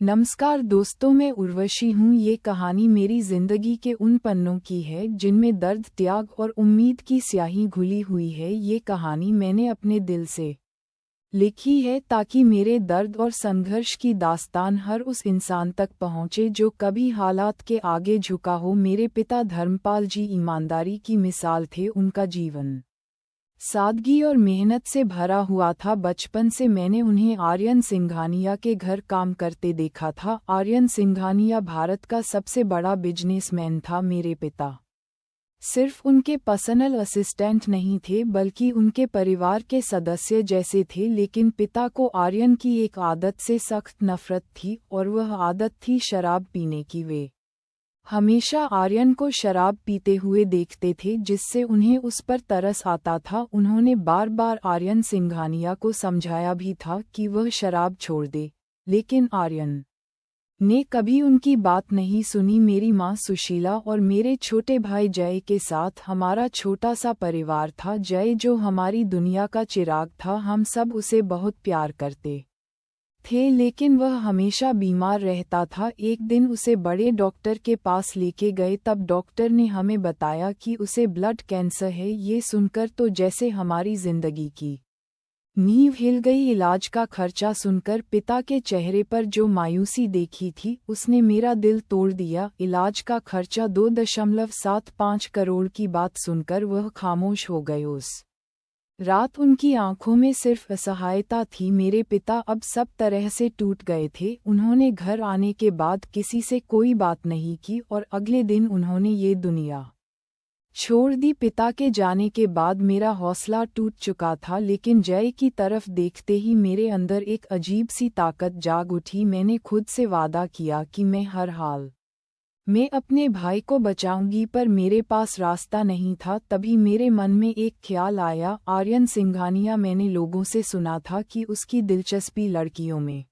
नमस्कार दोस्तों, मैं उर्वशी हूँ। ये कहानी मेरी जिंदगी के उन पन्नों की है जिनमें दर्द, त्याग और उम्मीद की स्याही घुली हुई है। ये कहानी मैंने अपने दिल से लिखी है ताकि मेरे दर्द और संघर्ष की दास्तान हर उस इंसान तक पहुँचे जो कभी हालात के आगे झुका हो। मेरे पिता धर्मपाल जी ईमानदारी की मिसाल थे। उनका जीवन सादगी और मेहनत से भरा हुआ था। बचपन से मैंने उन्हें आर्यन सिंघानिया के घर काम करते देखा था। आर्यन सिंघानिया भारत का सबसे बड़ा बिजनेसमैन था। मेरे पिता सिर्फ उनके पर्सनल असिस्टेंट नहीं थे बल्कि उनके परिवार के सदस्य जैसे थे। लेकिन पिता को आर्यन की एक आदत से सख्त नफरत थी और वह आदत थी शराब पीने की। वे हमेशा आर्यन को शराब पीते हुए देखते थे जिससे उन्हें उस पर तरस आता था। उन्होंने बार बार आर्यन सिंघानिया को समझाया भी था कि वह शराब छोड़ दे, लेकिन आर्यन ने कभी उनकी बात नहीं सुनी। मेरी मां सुशीला और मेरे छोटे भाई जय के साथ हमारा छोटा सा परिवार था। जय जो हमारी दुनिया का चिराग था। हम सब उसे बहुत प्यार करते थे, लेकिन वह हमेशा बीमार रहता था। एक दिन उसे बड़े डॉक्टर के पास लेके गए, तब डॉक्टर ने हमें बताया कि उसे ब्लड कैंसर है। ये सुनकर तो जैसे हमारी जिंदगी की नींव हिल गई। इलाज का खर्चा सुनकर पिता के चेहरे पर जो मायूसी देखी थी उसने मेरा दिल तोड़ दिया। इलाज का खर्चा 2.75 करोड़ की बात सुनकर वह खामोश हो गए। उस रात उनकी आंखों में सिर्फ असहायता थी। मेरे पिता अब सब तरह से टूट गए थे। उन्होंने घर आने के बाद किसी से कोई बात नहीं की और अगले दिन उन्होंने ये दुनिया छोड़ दी। पिता के जाने के बाद मेरा हौसला टूट चुका था, लेकिन जय की तरफ देखते ही मेरे अंदर एक अजीब सी ताकत जाग उठी। मैंने खुद से वादा किया कि मैं हर हाल मैं अपने भाई को बचाऊंगी, पर मेरे पास रास्ता नहीं था। तभी मेरे मन में एक ख्याल आया, आर्यन सिंघानिया। मैंने लोगों से सुना था कि उसकी दिलचस्पी लड़कियों में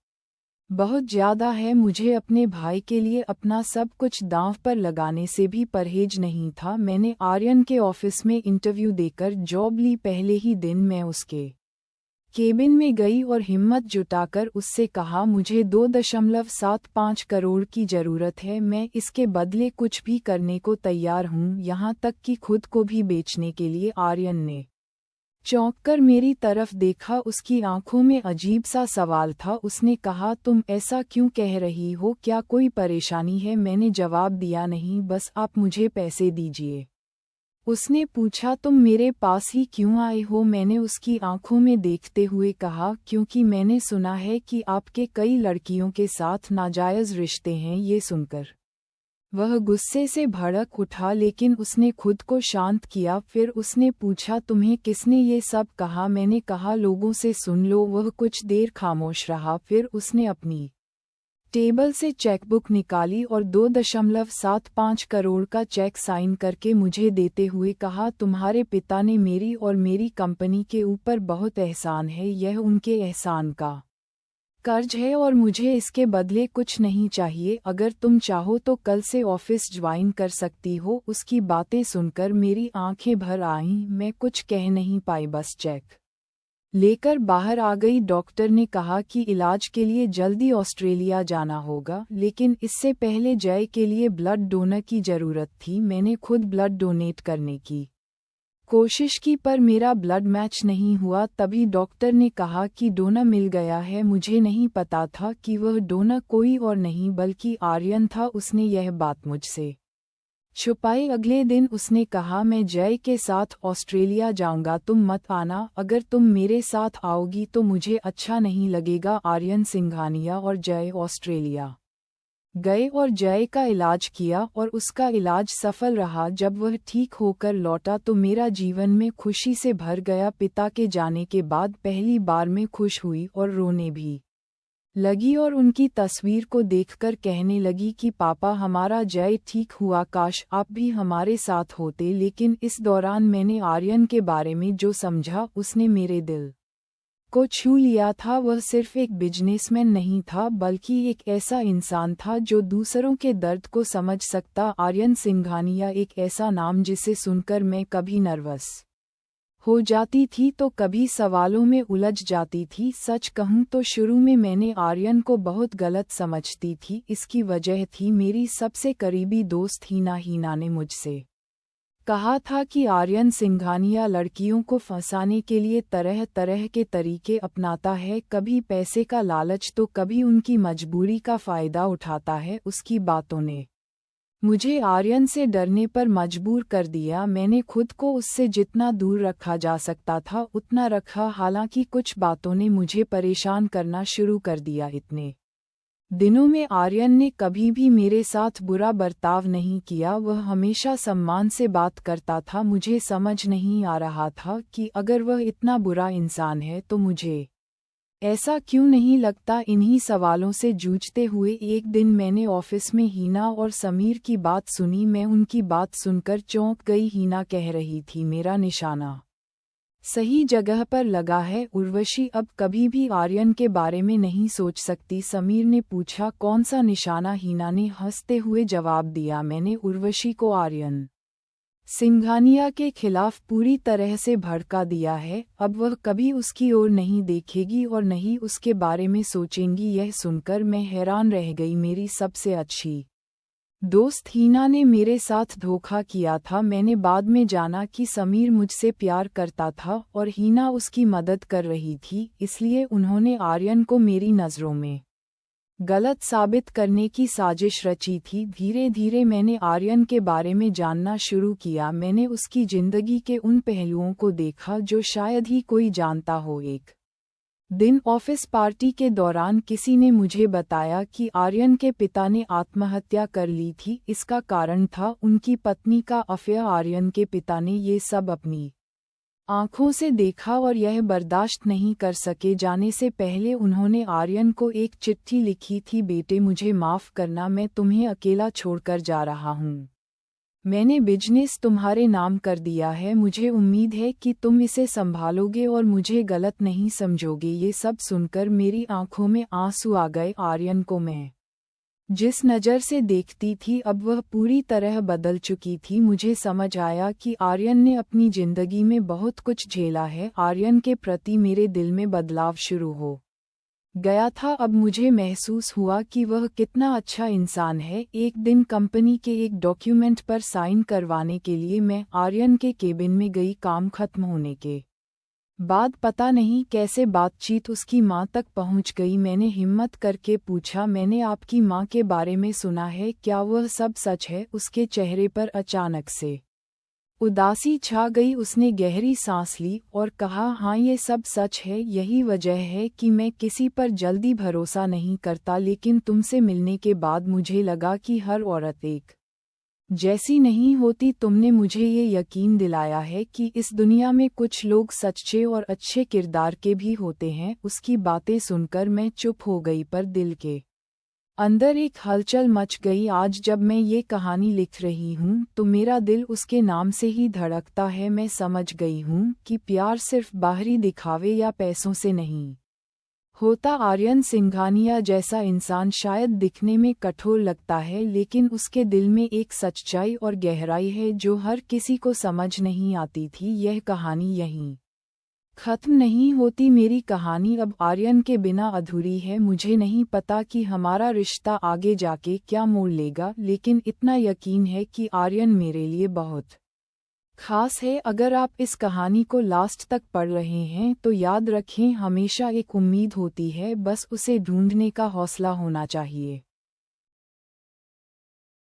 बहुत ज़्यादा है। मुझे अपने भाई के लिए अपना सब कुछ दांव पर लगाने से भी परहेज नहीं था। मैंने आर्यन के ऑफिस में इंटरव्यू देकर जॉब ली। पहले ही दिन मैं उसके केबिन में गई और हिम्मत जुटाकर उससे कहा, मुझे 2.75 करोड़ की ज़रूरत है। मैं इसके बदले कुछ भी करने को तैयार हूँ, यहाँ तक कि खुद को भी बेचने के लिए। आर्यन ने चौंककर मेरी तरफ देखा। उसकी आंखों में अजीब सा सवाल था। उसने कहा, तुम ऐसा क्यों कह रही हो? क्या कोई परेशानी है? मैंने जवाब दिया, नहीं, बस आप मुझे पैसे दीजिए। उसने पूछा, तुम मेरे पास ही क्यों आए हो? मैंने उसकी आंखों में देखते हुए कहा, क्योंकि मैंने सुना है कि आपके कई लड़कियों के साथ नाजायज़ रिश्ते हैं। ये सुनकर वह गुस्से से भड़क उठा, लेकिन उसने खुद को शांत किया। फिर उसने पूछा, तुम्हें किसने ये सब कहा? मैंने कहा, लोगों से सुन लो। वह कुछ देर खामोश रहा, फिर उसने अपनी टेबल से चेकबुक निकाली और 2.75 करोड़ का चेक साइन करके मुझे देते हुए कहा, तुम्हारे पिता ने मेरी और मेरी कंपनी के ऊपर बहुत एहसान है। यह उनके एहसान का कर्ज है और मुझे इसके बदले कुछ नहीं चाहिए। अगर तुम चाहो तो कल से ऑफिस ज्वाइन कर सकती हो। उसकी बातें सुनकर मेरी आंखें भर आईं। मैं कुछ कह नहीं पाई, बस चेक लेकर बाहर आ गई। डॉक्टर ने कहा कि इलाज के लिए जल्दी ऑस्ट्रेलिया जाना होगा, लेकिन इससे पहले जय के लिए ब्लड डोनर की ज़रूरत थी। मैंने खुद ब्लड डोनेट करने की कोशिश की, पर मेरा ब्लड मैच नहीं हुआ। तभी डॉक्टर ने कहा कि डोनर मिल गया है। मुझे नहीं पता था कि वह डोनर कोई और नहीं बल्कि आर्यन था। उसने यह बात मुझसे छुपाई। अगले दिन उसने कहा, मैं जय के साथ ऑस्ट्रेलिया जाऊंगा, तुम मत आना। अगर तुम मेरे साथ आओगी तो मुझे अच्छा नहीं लगेगा। आर्यन सिंघानिया और जय ऑस्ट्रेलिया गए और जय का इलाज किया और उसका इलाज सफल रहा। जब वह ठीक होकर लौटा तो मेरा जीवन में खुशी से भर गया। पिता के जाने के बाद पहली बार मैं खुश हुई और रोने भी लगी और उनकी तस्वीर को देखकर कहने लगी कि पापा, हमारा जय ठीक हुआ, काश आप भी हमारे साथ होते। लेकिन इस दौरान मैंने आर्यन के बारे में जो समझा उसने मेरे दिल को छू लिया था। वह सिर्फ एक बिजनेसमैन नहीं था बल्कि एक ऐसा इंसान था जो दूसरों के दर्द को समझ सकता। आर्यन सिंघानिया एक ऐसा नाम जिसे सुनकर मैं कभी नर्वस हो जाती थी तो कभी सवालों में उलझ जाती थी। सच कहूँ तो शुरू में मैंने आर्यन को बहुत गलत समझती थी। इसकी वजह थी मेरी सबसे करीबी दोस्त हीना ने मुझसे कहा था कि आर्यन सिंघानिया लड़कियों को फंसाने के लिए तरह तरह के तरीके अपनाता है, कभी पैसे का लालच तो कभी उनकी मजबूरी का फ़ायदा उठाता है। उसकी बातों ने मुझे आर्यन से डरने पर मजबूर कर दिया। मैंने खुद को उससे जितना दूर रखा जा सकता था उतना रखा, हालांकि कुछ बातों ने मुझे परेशान करना शुरू कर दिया। इतने दिनों में आर्यन ने कभी भी मेरे साथ बुरा बर्ताव नहीं किया, वह हमेशा सम्मान से बात करता था। मुझे समझ नहीं आ रहा था कि अगर वह इतना बुरा इंसान है तो मुझे ऐसा क्यों नहीं लगता। इन्हीं सवालों से जूझते हुए एक दिन मैंने ऑफिस में हीना और समीर की बात सुनी। मैं उनकी बात सुनकर चौंक गई। हीना कह रही थी, मेरा निशाना सही जगह पर लगा है, उर्वशी अब कभी भी आर्यन के बारे में नहीं सोच सकती। समीर ने पूछा, कौन सा निशाना? हीना ने हंसते हुए जवाब दिया, मैंने उर्वशी को आर्यन सिंघानिया के खिलाफ पूरी तरह से भड़का दिया है। अब वह कभी उसकी ओर नहीं देखेगी और नहीं उसके बारे में सोचेंगी। यह सुनकर मैं हैरान रह गई। मेरी सबसे अच्छी दोस्त हीना ने मेरे साथ धोखा किया था। मैंने बाद में जाना कि समीर मुझसे प्यार करता था और हीना उसकी मदद कर रही थी, इसलिए उन्होंने आर्यन को मेरी नज़रों में गलत साबित करने की साजिश रची थी। धीरे धीरे मैंने आर्यन के बारे में जानना शुरू किया। मैंने उसकी जिंदगी के उन पहलुओं को देखा जो शायद ही कोई जानता हो। एक दिन ऑफिस पार्टी के दौरान किसी ने मुझे बताया कि आर्यन के पिता ने आत्महत्या कर ली थी। इसका कारण था उनकी पत्नी का अफेयर। आर्यन के पिता ने ये सब अपनी आंखों से देखा और यह बर्दाश्त नहीं कर सके। जाने से पहले उन्होंने आर्यन को एक चिट्ठी लिखी थी, बेटे मुझे माफ़ करना, मैं तुम्हें अकेला छोड़कर जा रहा हूँ। मैंने बिजनेस तुम्हारे नाम कर दिया है, मुझे उम्मीद है कि तुम इसे संभालोगे और मुझे गलत नहीं समझोगे। ये सब सुनकर मेरी आंखों में आंसू आ गए। आर्यन को मैं जिस नज़र से देखती थी अब वह पूरी तरह बदल चुकी थी। मुझे समझ आया कि आर्यन ने अपनी जिंदगी में बहुत कुछ झेला है। आर्यन के प्रति मेरे दिल में बदलाव शुरू हो गया था। अब मुझे महसूस हुआ कि वह कितना अच्छा इंसान है। एक दिन कंपनी के एक डॉक्यूमेंट पर साइन करवाने के लिए मैं आर्यन के केबिन में गई। काम खत्म होने के बाद पता नहीं कैसे बातचीत उसकी माँ तक पहुँच गई। मैंने हिम्मत करके पूछा, मैंने आपकी माँ के बारे में सुना है, क्या वह सब सच है? उसके चेहरे पर अचानक से उदासी छा गई। उसने गहरी सांस ली और कहा, हाँ ये सब सच है। यही वजह है कि मैं किसी पर जल्दी भरोसा नहीं करता, लेकिन तुमसे मिलने के बाद मुझे लगा कि हर औरत एक जैसी नहीं होती। तुमने मुझे ये यकीन दिलाया है कि इस दुनिया में कुछ लोग सच्चे और अच्छे किरदार के भी होते हैं। उसकी बातें सुनकर मैं चुप हो गई, पर दिल के अंदर एक हलचल मच गई। आज जब मैं ये कहानी लिख रही हूँ तो मेरा दिल उसके नाम से ही धड़कता है। मैं समझ गई हूँ कि प्यार सिर्फ बाहरी दिखावे या पैसों से नहीं होता। आर्यन सिंघानिया जैसा इंसान शायद दिखने में कठोर लगता है, लेकिन उसके दिल में एक सच्चाई और गहराई है जो हर किसी को समझ नहीं आती थी। यह कहानी यहीं खत्म नहीं होती। मेरी कहानी अब आर्यन के बिना अधूरी है। मुझे नहीं पता कि हमारा रिश्ता आगे जाके क्या मोड़ लेगा, लेकिन इतना यकीन है कि आर्यन मेरे लिए बहुत खास है। अगर आप इस कहानी को लास्ट तक पढ़ रहे हैं तो याद रखें, हमेशा एक उम्मीद होती है, बस उसे ढूंढने का हौसला होना चाहिए।